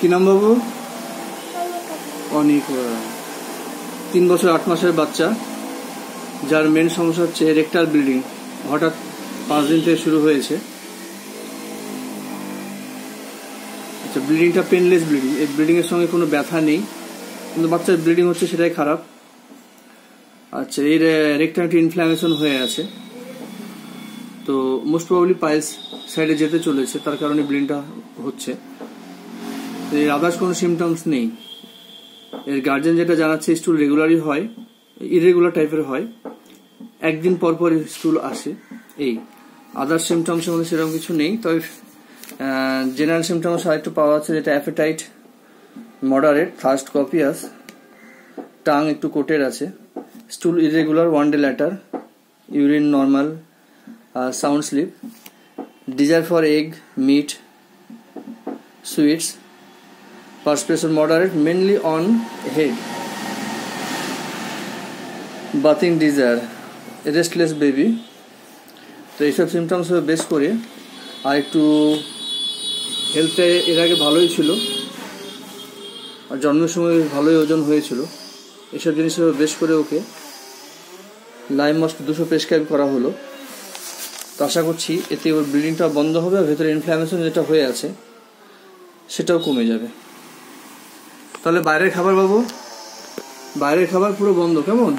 কি নাম বাবু? অনেক 3 বছর 8 মাসের বাচ্চা, যার মেন সমস্যা হচ্ছে রেকটাল ব্লিডিং। হঠাৎ 5 দিন থেকে শুরু হয়েছে। আচ্ছা, ব্লিডিংটা পেনলেস ব্লিডিং, এই ব্লিডিং এর সঙ্গে কোনো ব্যথা নেই, কিন্তু বাচ্চার ব্লিডিং হচ্ছে সেটাই খারাপ। আচ্ছা, এই রেকটালটি ইনফ্ল্যামেশন হয়ে আছে, তো মোস্ট প্রবাবলি পাইলস সাইডে যেতে চলেছে, তার কারণে ব্লিডিংটা হচ্ছে। এর আদার্স কোনো সিমটমস নেই। এর গার্জেন যেটা জানাচ্ছে, স্টুল রেগুলারই হয়, ইরেগুলার টাইপের হয়, একদিন পর পর স্টুল আসে। এই আদার্স সিমটমসের মধ্যে সেরকম কিছু নেই। তবে জেনারেল সিমটমস আরেকটু পাওয়া যাচ্ছে, যেটা appetite moderate, thirst copious, tongue একটু কোটের আছে, stool irregular 1 day later, urine normal, sound sleep, desire for egg, meat, sweets, perspiration moderate mainly on head, bathing desire, restless baby। তো এইসব সিমটমস বেস করে আর একটু হেলথে এর আগে ভালোই ছিল, আর জন্মের সময় ভালোই ওজন হয়েছিল। এসব জিনিস বেস করে ওকে লাইমমাস্ট 200 প্রেসক্রাইব করা হলো। তো আশা করছি এতে ওর ব্লিডিংটা বন্ধ হবে, আর ভেতরে ইনফ্ল্যামেশন যেটা হয়ে আছে সেটাও কমে যাবে। তাহলে বাইরের খাবার বাবু, বাইরের খাবার পুরো বন্ধ, কেমন?